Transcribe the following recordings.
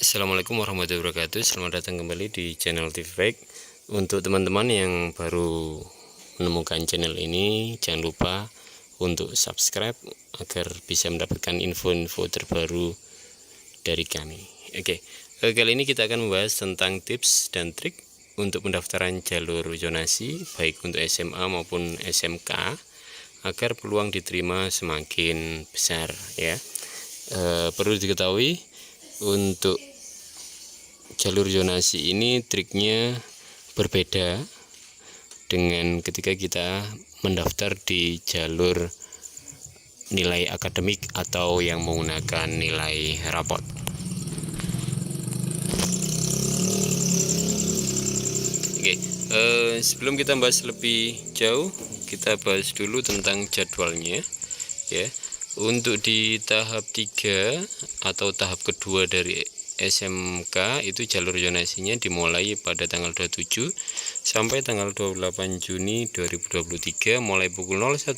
Assalamualaikum warahmatullahi wabarakatuh. Selamat datang kembali di channel TV Baik. Untuk teman-teman yang baru menemukan channel ini, jangan lupa untuk subscribe agar bisa mendapatkan info-info terbaru dari kami. Kali ini kita akan membahas tentang tips dan trik untuk pendaftaran jalur zonasi baik untuk SMA maupun SMK agar peluang diterima semakin besar ya. Perlu diketahui untuk jalur zonasi ini triknya berbeda dengan ketika kita mendaftar di jalur nilai akademik atau yang menggunakan nilai rapot. Sebelum kita bahas lebih jauh, kita bahas dulu tentang jadwalnya ya. Untuk di tahap 3 atau tahap kedua dari SMK itu jalur zonasinya dimulai pada tanggal 27 sampai tanggal 28 Juni 2023 mulai pukul 01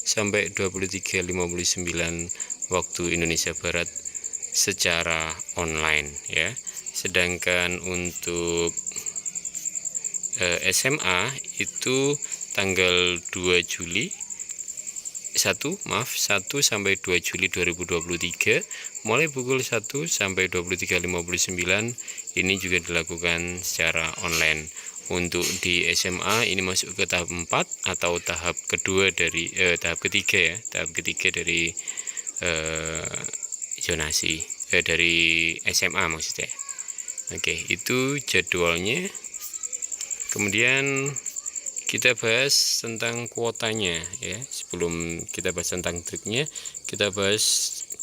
sampai 23.59 waktu Indonesia Barat secara online ya. Sedangkan untuk SMA itu tanggal 2 Juli 1 sampai 2 Juli 2023 mulai pukul 1 sampai 23.59 ini juga dilakukan secara online. Untuk di SMA ini masuk ke tahap 4 atau tahap kedua dari tahap ketiga ya, tahap ketiga dari zonasi dari SMA maksudnya. Itu jadwalnya. Kemudian kita bahas tentang kuotanya ya. Sebelum kita bahas tentang triknya, kita bahas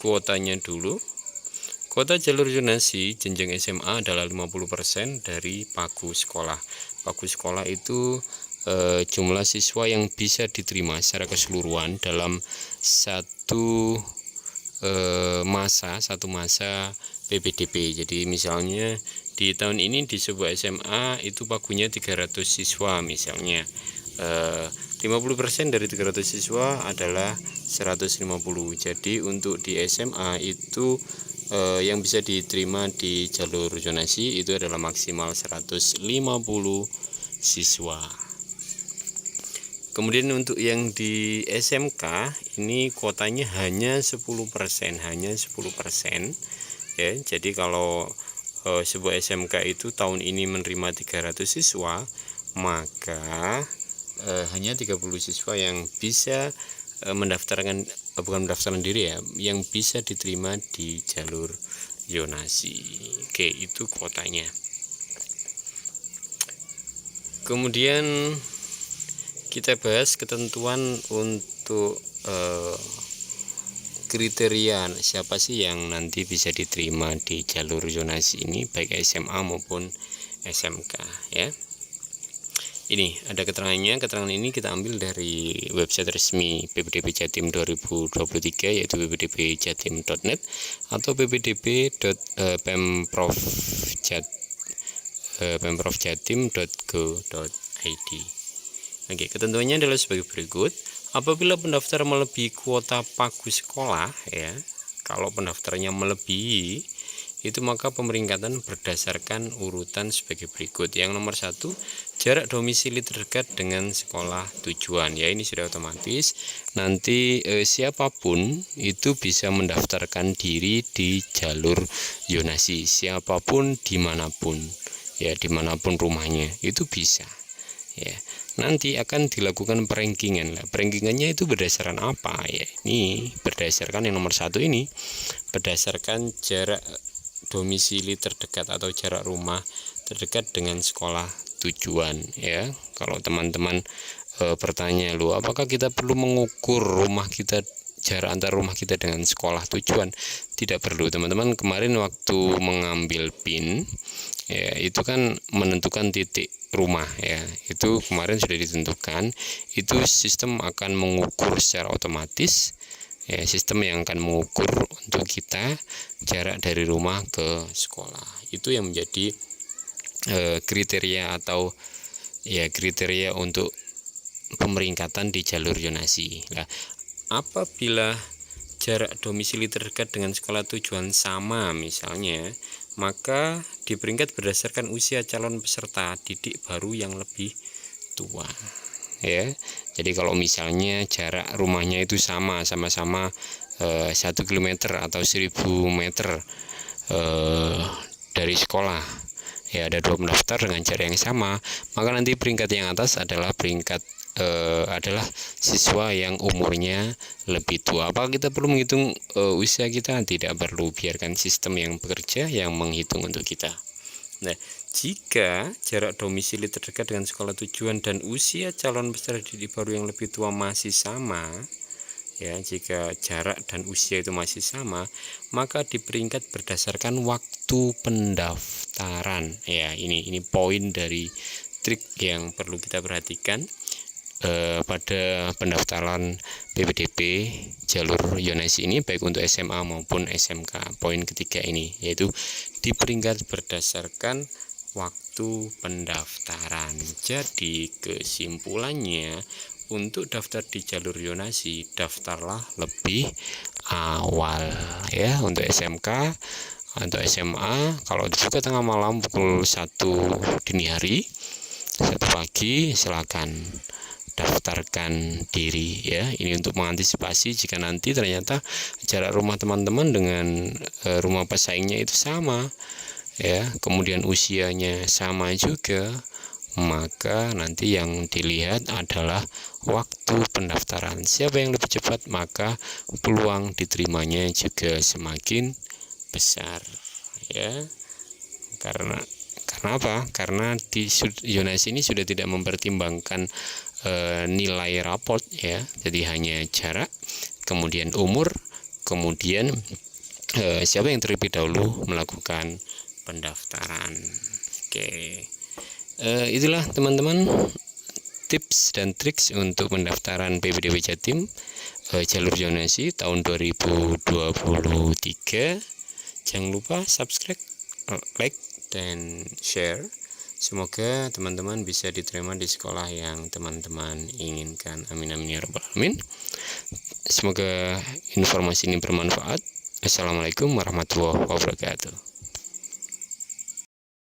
kuotanya dulu. Kuota jalur zonasi jenjang SMA adalah 50% dari pagu sekolah. Pagu sekolah itu jumlah siswa yang bisa diterima secara keseluruhan dalam satu masa PPDB. Jadi misalnya di tahun ini di sebuah SMA itu pagunya 300 siswa misalnya. 50% dari 300 siswa adalah 150. Jadi untuk di SMA itu yang bisa diterima di jalur zonasi itu adalah maksimal 150 siswa. Kemudian untuk yang di SMK ini kuotanya hanya 10%, ya. Jadi kalau sebuah SMK itu tahun ini menerima 300 siswa, maka hanya 30 siswa yang bisa mendaftarkan, bukan mendaftarkan diri ya, yang bisa diterima di jalur zonasi. Itu kuotanya. Kemudian kita bahas ketentuan untuk kriteria siapa sih yang nanti bisa diterima di jalur zonasi ini baik SMA maupun SMK ya. Ini ada keterangannya. Keterangan ini kita ambil dari website resmi PPDB Jatim 2023 yaitu ppdbjatim.net atau ppdb.pemprovjatim.go.id. Ketentuannya adalah sebagai berikut. Apabila pendaftar melebihi kuota pagu sekolah ya, kalau pendaftarnya melebihi itu maka pemeringkatan berdasarkan urutan sebagai berikut. Yang nomor 1, jarak domisili terdekat dengan sekolah tujuan ya, ini sudah otomatis nanti siapapun itu bisa mendaftarkan diri di jalur zonasi, siapapun dimanapun ya, dimanapun rumahnya itu bisa ya. Nanti akan dilakukan perankingan. Perankingannya itu berdasarkan apa ya? Ini berdasarkan yang nomor 1 ini, berdasarkan jarak domisili terdekat atau jarak rumah terdekat dengan sekolah tujuan ya. Kalau teman-teman bertanya, apakah kita perlu mengukur rumah kita, jarak antar rumah kita dengan sekolah tujuan? Tidak perlu teman-teman. Kemarin waktu mengambil PIN ya, itu kan menentukan titik rumah ya, itu kemarin sudah ditentukan. Itu sistem akan mengukur secara otomatis ya, sistem yang akan mengukur untuk kita jarak dari rumah ke sekolah. Itu yang menjadi kriteria atau ya kriteria untuk pemeringkatan di jalur zonasi. Nah, apabila jarak domisili terdekat dengan sekolah tujuan sama misalnya, maka di peringkat berdasarkan usia calon peserta didik baru yang lebih tua. Ya, jadi kalau misalnya jarak rumahnya itu sama-sama 1 km atau 1000 meter dari sekolah, ya ada 2 pendaftar dengan jarak yang sama, maka nanti peringkat yang atas adalah adalah siswa yang umurnya lebih tua. Apakah kita perlu menghitung usia kita? Tidak perlu, biarkan sistem yang bekerja yang menghitung untuk kita. Nah, jika jarak domisili terdekat dengan sekolah tujuan dan usia calon peserta didik baru yang lebih tua masih sama, ya, jika jarak dan usia itu masih sama, maka di peringkat berdasarkan waktu pendaftaran. Ya, ini poin dari trik yang perlu kita perhatikan pada pendaftaran PPDB jalur zonasi ini, baik untuk SMA maupun SMK. Poin ketiga ini, yaitu di peringkat berdasarkan waktu pendaftaran. Jadi kesimpulannya, untuk daftar di jalur zonasi, daftarlah lebih awal ya. Untuk SMK atau SMA, kalau dibuka tengah malam pukul 1 dini hari, 1 pagi, silakan daftarkan diri ya. Ini untuk mengantisipasi jika nanti ternyata jarak rumah teman-teman dengan rumah pesaingnya itu sama ya, kemudian usianya sama juga, maka nanti yang dilihat adalah waktu pendaftaran. Siapa yang lebih cepat, maka peluang diterimanya juga semakin besar ya. Karena apa? Karena di zonasi ini sudah tidak mempertimbangkan nilai raport ya, jadi hanya jarak, kemudian umur, kemudian siapa yang terlebih dahulu melakukan pendaftaran. Oke, itulah teman-teman tips dan triks untuk pendaftaran PPDB Jatim jalur zonasi tahun 2023. Jangan lupa subscribe, like, dan share. Semoga teman-teman bisa diterima di sekolah yang teman-teman inginkan. Amin amin ya rabbal alamin. Semoga informasi ini bermanfaat. Assalamualaikum warahmatullahi wabarakatuh.